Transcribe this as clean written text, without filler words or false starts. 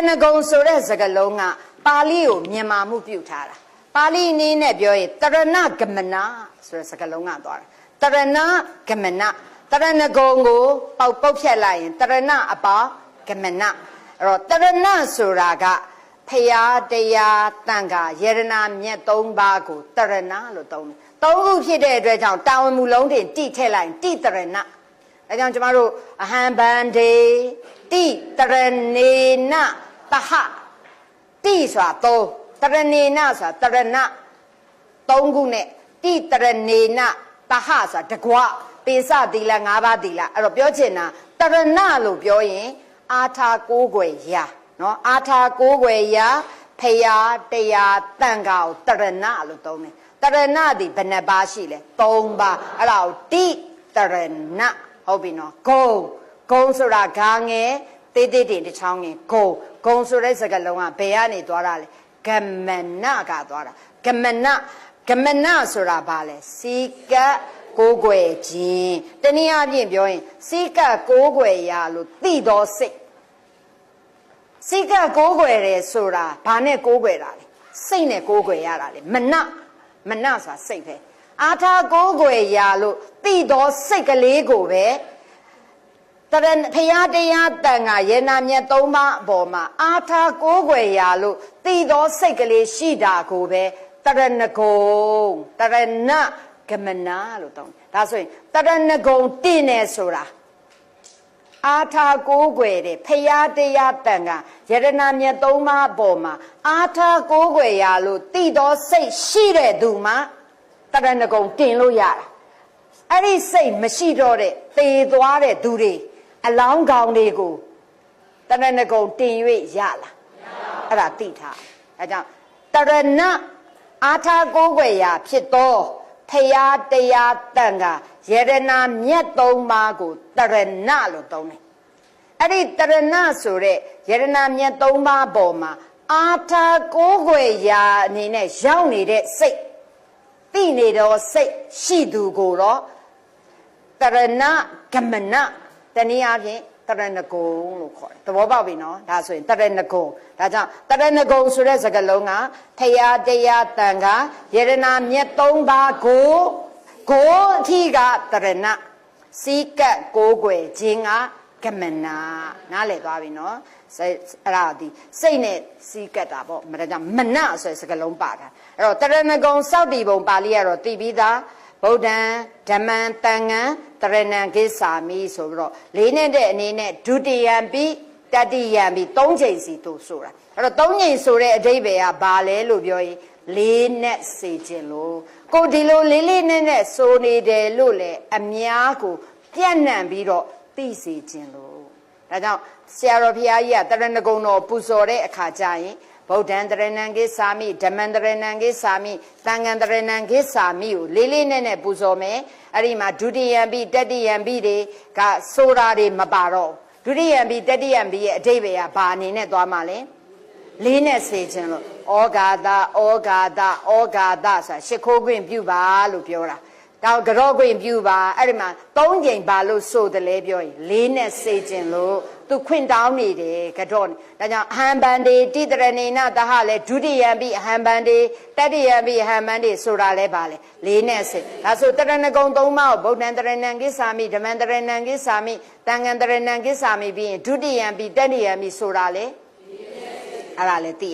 ဏဂုံဆိုတဲ့စကားလုံးကပါဠိကိုမြန်မာမှုပြုထားတာပါဠိနည်းနဲ့ပြောရင်တရဏဂမနဆိုတဲ့စကားလုံးကသွားတာတရဏဂမနတရဏဂုံကိုပုတ်ဖြတ်လိုက်ရင်တရဏအပေါင်းဂမနအဲ့တော့တရဏဆိုတာကဖရာတရားတန်ခါယရနာမြတ်၃ပါးကိုတရဏလို့သုံးတယ်၃ခုဖြစ်တဲ့အတွက်ကြောင့်တာဝန်မူလုံးတင်တိထည့်လိုက်တိတရဏအဲကြောင့်ကျမတို့အဟံဗန္ဒေတိတရဏေနတဟတိဆိုတာ၃တရဏေနဆိုတာတရဏ၃ခုနဲ့တိတရဏေနတဟဆိုတာတကွပေစသီလ၅ပါးသီလအဲ့တော့ပြောချင်တာတရဏလို့ပြောရင်အာထာကိုးကွယ်ရာနော်အာထာကိုးကွယ်ရာဖရာတရားတန်ခါကိုတရဏလို့သုံးတယ်တရဏသည်ဘယ်နှပါးရှိလဲ၃ပါးအဲ့ဒါကိုတိတရဏဟုတ်ပြီနော်ဂုံဆိုတာဂါငယ်တေးတေးတင်တစ်ချောင်းငယ်ဂုံဆိုတဲ့စကားလုံးကဘယ်ကနေသွားတာလဲဂမနကသွားတာဂမနဆိုတာဘာလဲစီကကိုးကွယ်ခြင်းတနည်းအားဖြင့်ပြောရင်စီကကိုးကွယ်ရာလို့သိတော်စိတ်စိတ်ကကိုးကွယ်တယ်ဆိုတာဘာနဲ့ကိုးကွယ်တာလဲစိတ်နဲ့ကိုးကွယ်ရတာလေမနဆိုတာစိတ်ပဲအာထာကိုးကွယ်ရာလို့သိတော်စိတ်ကလေးကိုပဲတရဖရာတရားတန်ခါယေနာမြတ်၃ပါးအပေါ်မှာအာထာကိုးကွယ်ရာလို့သိတော်စိတ်ကလေးရှိတာကိုပဲတရဏဂုံတရဏဂမနာလို့တောင်းဒါဆိုရင်တရဏဂုံတင့်နေဆိုတာအာထာကိုးကွယ်တဲ့ဖရာတရားတန်ခါယရနာမြတ်၃ပါးအပေါ်မှာအာထာကိုးကွယ်ရာလို့သိတော်စိတ်ရှိတဲ့သူမှာတရဏဂုံတင်လို့ရတာအဲ့ဒီစိတ်မရှိတော့တဲ့သေသွားတဲ့သူတွေအလောင်းကောင်တွေကိုတရဏဂုံတင်၍ရလားအဲ့ဒါသိထားအဲကြောင့်တရဏအာထာကိုးကွယ်ရာဖြစ်သောဖရာတရားတန်ခါယရနာမြတ်၃ပါးကိုတရဏလို့သုံးတယ်အဲ့ဒီတရဏဆိုတဲ့ယရနာမြတ်၃ပါးပေါ်မှာအာထာကိုးကွယ်ရာအနေနဲ့ရောက်နေတဲ့စိတ်သိနေတော့စိတ်ရှိသူကိုတော့တရဏဂမနတနည်းအားဖြင့်တရဏဂုံလို့ခေါ်တယ်သဘောပေါက်ပြီနော်ဒါဆိုရင်တရဏဂုံဒါကြောင့်တရဏဂုံဆိုတဲ့စကားလုံးကဖရာတရားတန်ခါယရနာမြတ်၃ပါးကိုအထီးကတရဏစီကတ်ကိုးကွယ်ခြင်းကဂမနာနားလည်သွားပြီနော်အဲ့ဒါဒီစိတ်နဲ့စီးကတ်တာပေါ့မဒါကြောင့်မနဆိုတဲ့စကားလုံးပါတာအဲ့တော့တရဏဂုံစောက်တီပုံပါဠိကတော့သိပြီးသားဗုဒ္ဓံဓမ္မံသံဃံတရဏံကိစ္ဆာမိဆိုပြီးတော့လေးနဲ့တဲ့အနေနဲ့ဒုတိယံပြီးတတိယံပြီး၃ချိန်စီတို့ဆိုတာအဲ့တော့၃ချိန်ဆိုတဲ့အဓိပ္ပာယ်ကဘာလဲလို့ပြောရင်လေးနဲ့စေခြင်းလို့ကိုဒီလိုလေးနဲ့ဆိုနေတယ်လို့လေအများကိုပြန့်နှံ့ပြီးတော့သိစေခြင်းလို့ဒါကြောင့်ဆရာတော်ဘုရားကြီးကတရဏဂုံတော်ပူဇော်တဲ့အခါကျရင်ဗုဒ္ဓံတရဏံကိစ္ဆာမိဓမ္မံတရဏံကိစ္ဆာမိသံဃံတရဏံကိစ္ဆာမိကိုလေးနဲ့ပူဇော်မယ်အဲ့ဒီမှာဒုတိယံပြီးတတိယံပြီးတွေကဆိုတာတွေမပါတော့ဒုတိယံပြီးတတိယံပြီးရဲ့အဓိပ္ပာယ်ကဘာအနေနဲ့သွားမှလဲလေးနဲ့စေခြင်းလို့ဩဃာတဆိုတာရှ िख ိုးခွင့်ပြုပါလို့ပြောတာတောင်ကြော့ခွင့်ပြုပါအဲ့ဒီမှာ၃ချိန်ပါလို့ဆိုတယ်လဲပြောရင်လေးနဲ့စေခြင်းလို့သူခွင့်တောင်းနေတယ်ကြော့ဒါကြောင့်အဟံဗန္ဒေတိတရဏေနတဟလဲဒုတိယံပြီးအဟံဗန္ဒေတတိယံပြီးအဟံဗန္ဒေဆိုတာလဲပါလေလေးနဲ့စေဒါဆိုတရဏဂုံ၃ပါးကိုဗုဒ္ဓံတရဏံကိစ္ဆာမိဓမ္မံတရဏံကိစ္ဆာမိသံဃံတရဏံကိစ္ဆာမိပြီးရင်ဒုတိယံပြီးတတိယံပြီးဆိုတာလဲအဲ့ဒါလဲသိ